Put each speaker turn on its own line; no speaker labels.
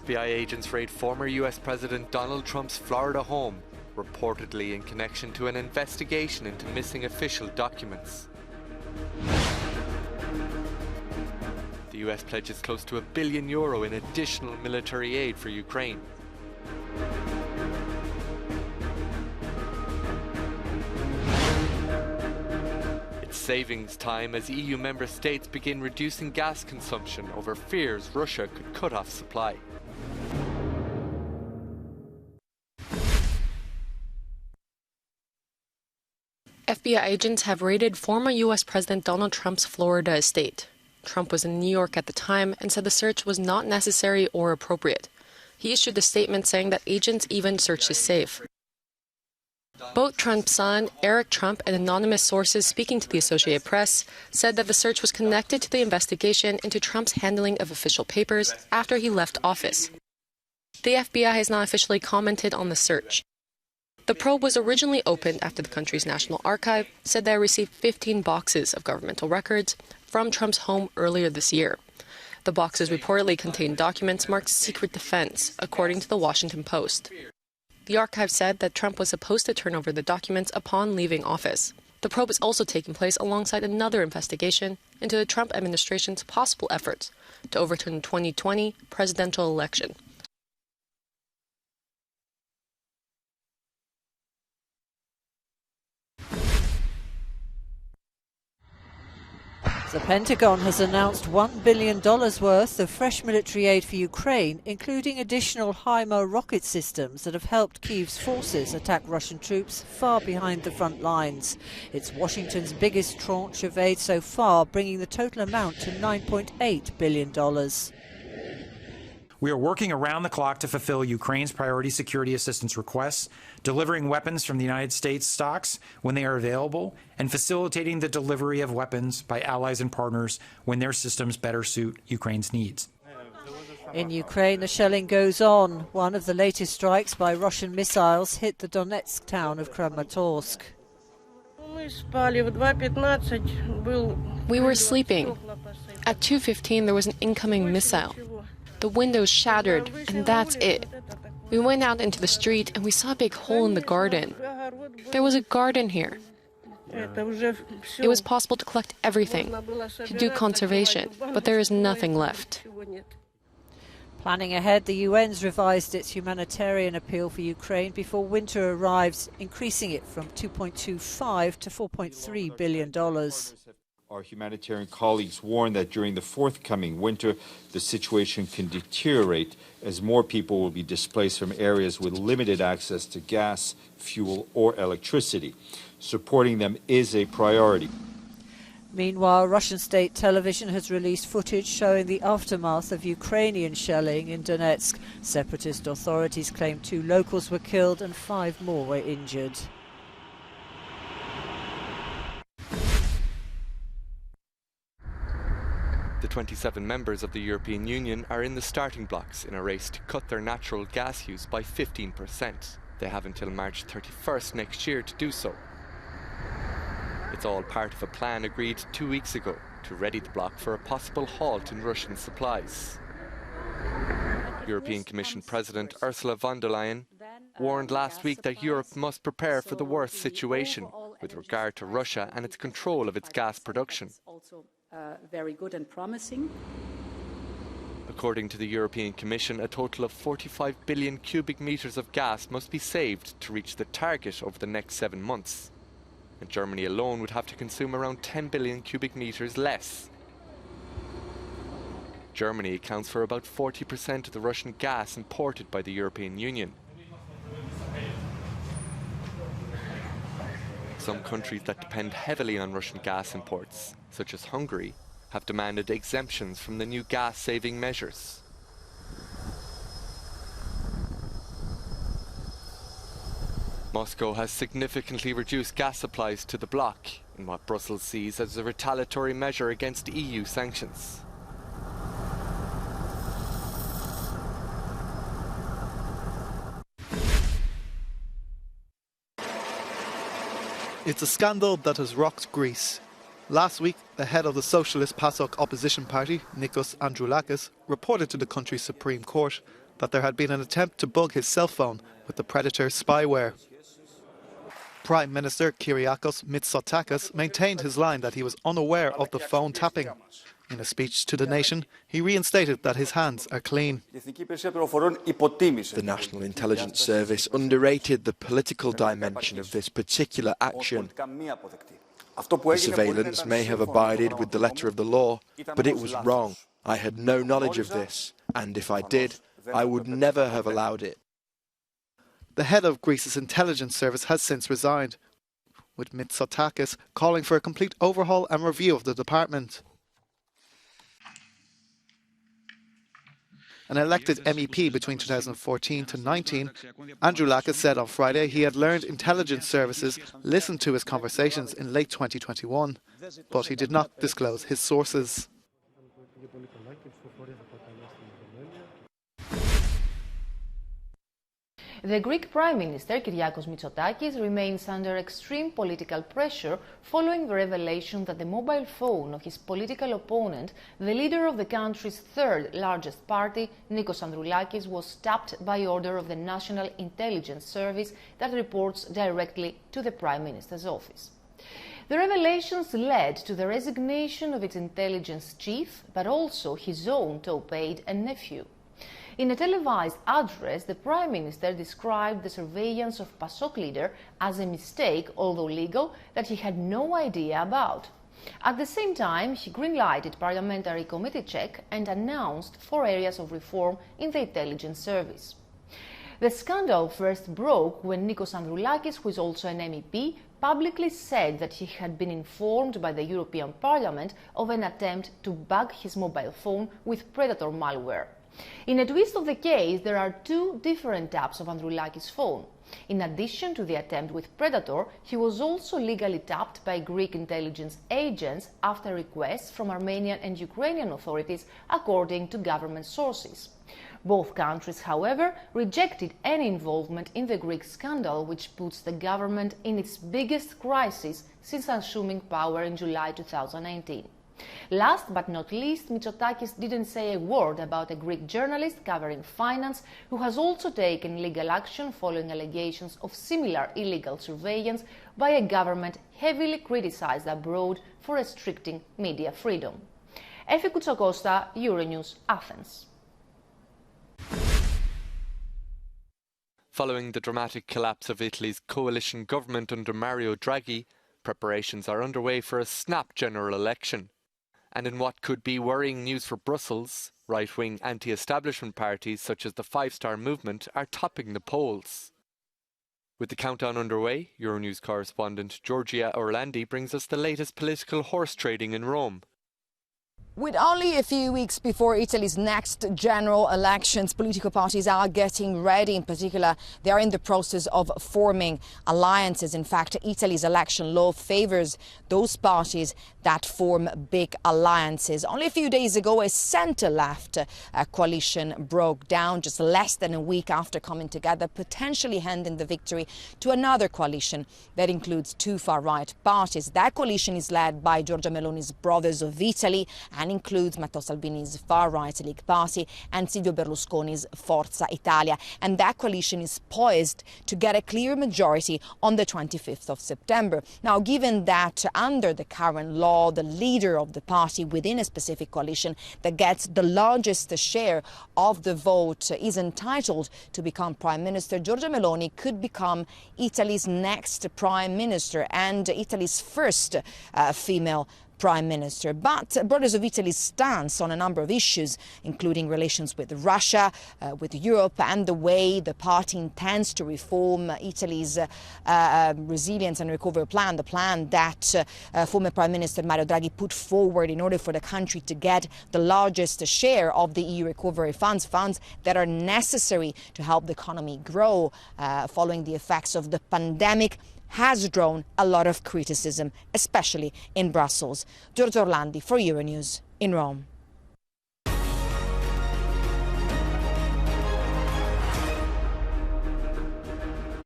FBI agents raid former US President Donald Trump's Florida home, reportedly in connection to an investigation into missing official documents. The US pledges close to €1 billion in additional military aid for Ukraine. It's savings time as EU member states begin reducing gas consumption over fears Russia could cut off supply.
FBI agents have raided former U.S. President Donald Trump's Florida estate. Trump was in New York at the time and said the search was not necessary or appropriate. He issued a statement saying that agents even searched his safe. Both Trump's son, Eric Trump, and anonymous sources speaking to the Associated Press said that the search was connected to the investigation into Trump's handling of official papers after he left office. The FBI has not officially commented on the search. The probe was originally opened after the country's National Archive said they received 15 boxes of governmental records from Trump's home earlier this year. The boxes reportedly contained documents marked secret defense, according to the Washington Post. The archive said that Trump was supposed to turn over the documents upon leaving office. The probe is also taking place alongside another investigation into the Trump administration's possible efforts to overturn the 2020 presidential election.
The Pentagon has announced $1 billion worth of fresh military aid for Ukraine, including additional HIMARS rocket systems that have helped Kyiv's forces attack Russian troops far behind the front lines. It's Washington's biggest tranche of aid so far, bringing the total amount to $9.8 billion.
We are working around the clock to fulfill Ukraine's priority security assistance requests, delivering weapons from the United States stocks when they are available, and facilitating the delivery of weapons by allies and partners when their systems better suit Ukraine's needs.
In Ukraine, the shelling goes on. One of the latest strikes by Russian missiles hit the Donetsk town of Kramatorsk.
We were sleeping. At 2:15, there was an incoming missile. The windows shattered, and that's it. We went out into the street and we saw a big hole in the garden. There was a garden here. It was possible to collect everything, to do conservation, but there is nothing left.
Planning ahead, the UN's revised its humanitarian appeal for Ukraine before winter arrives, increasing it from $2.25 to $4.3 billion.
Our humanitarian colleagues warn that during the forthcoming winter, the situation can deteriorate as more people will be displaced from areas with limited access to gas, fuel, or electricity. Supporting them is a priority.
Meanwhile, Russian state television has released footage showing the aftermath of Ukrainian shelling in Donetsk. Separatist authorities claim 2 locals were killed and 5 more were injured.
The 27 members of the European Union are in the starting blocks in a race to cut their natural gas use by 15%. They have until March 31st next year to do so. It's all part of a plan agreed 2 weeks ago to ready the bloc for a possible halt in Russian supplies. European Commission President Ursula von der Leyen warned last week that Europe must prepare for the worst situation with regard to Russia and its control of its gas production.
Very good and promising.
According to the European Commission, a total of 45 billion cubic metres of gas must be saved to reach the target over the next 7 months. And Germany alone would have to consume around 10 billion cubic metres less. Germany accounts for about 40% of the Russian gas imported by the European Union. Some countries that depend heavily on Russian gas imports, such as Hungary, have demanded exemptions from the new gas-saving measures. Moscow has significantly reduced gas supplies to the bloc in what Brussels sees as a retaliatory measure against EU sanctions.
It's a scandal that has rocked Greece. Last week, the head of the socialist PASOK opposition party, Nikos Androulakis, reported to the country's Supreme Court that there had been an attempt to bug his cell phone with the predator spyware. Prime Minister Kyriakos Mitsotakis maintained his line that he was unaware of the phone tapping. In a speech to the nation, he reinstated that his hands are clean.
The National Intelligence Service underrated the political dimension of this particular action. The surveillance may have abided with the letter of the law, but it was wrong. I had no knowledge of this, and if I did, I would never have allowed it.
The head of Greece's intelligence service has since resigned, with Mitsotakis calling for a complete overhaul and review of the department. An elected MEP between 2014 to 19, Androulakis said on Friday he had learned intelligence services listened to his conversations in late 2021, but he did not disclose his sources.
The Greek Prime Minister Kyriakos Mitsotakis remains under extreme political pressure following the revelation that the mobile phone of his political opponent, the leader of the country's third largest party, Nikos Androulakis, was tapped by order of the National Intelligence Service that reports directly to the Prime Minister's office. The revelations led to the resignation of its intelligence chief, but also his own top aide and nephew. In a televised address, the Prime Minister described the surveillance of PASOK leader as a mistake, although legal, that he had no idea about. At the same time, he green-lighted parliamentary committee check and announced 4 areas of reform in the intelligence service. The scandal first broke when Nikos Androulakis, who is also an MEP, publicly said that he had been informed by the European Parliament of an attempt to bug his mobile phone with predator malware. In a twist of the case, there are 2 different taps of Androulakis' phone. In addition to the attempt with Predator, he was also legally tapped by Greek intelligence agents after requests from Armenian and Ukrainian authorities, according to government sources. Both countries, however, rejected any involvement in the Greek scandal, which puts the government in its biggest crisis since assuming power in July 2019. Last but not least, Mitsotakis didn't say a word about a Greek journalist covering finance who has also taken legal action following allegations of similar illegal surveillance by a government heavily criticized abroad for restricting media freedom. Efi Koutsokosta, Euronews, Athens.
Following the dramatic collapse of Italy's coalition government under Mario Draghi, preparations are underway for a snap general election. And in what could be worrying news for Brussels, right-wing anti-establishment parties such as the Five Star Movement are topping the polls. With the countdown underway, Euronews correspondent Georgia Orlandi brings us the latest political horse trading in Rome.
With only a few weeks before Italy's next general elections, political parties are getting ready. In particular, they are in the process of forming alliances. In fact, Italy's election law favors those parties that form big alliances. Only a few days ago, a centre-left coalition broke down just less than a week after coming together, potentially handing the victory to another coalition that includes 2 far-right parties. That coalition is led by Giorgia Meloni's Brothers of Italy and includes Matteo Salvini's far-right League Party and Silvio Berlusconi's Forza Italia. And that coalition is poised to get a clear majority on the 25th of September. Now, given that under the current law, the leader of the party within a specific coalition that gets the largest share of the vote is entitled to become Prime Minister, Giorgia Meloni could become Italy's next Prime Minister and Italy's first female Prime Minister. But Brothers of Italy's stance on a number of issues, including relations with Russia, with Europe, and the way the party intends to reform Italy's resilience and recovery plan, the plan that former Prime Minister Mario Draghi put forward in order for the country to get the largest share of the EU recovery funds that are necessary to help the economy grow following the effects of the pandemic, has drawn a lot of criticism, especially in Brussels. Giorgio Orlandi for Euronews in Rome.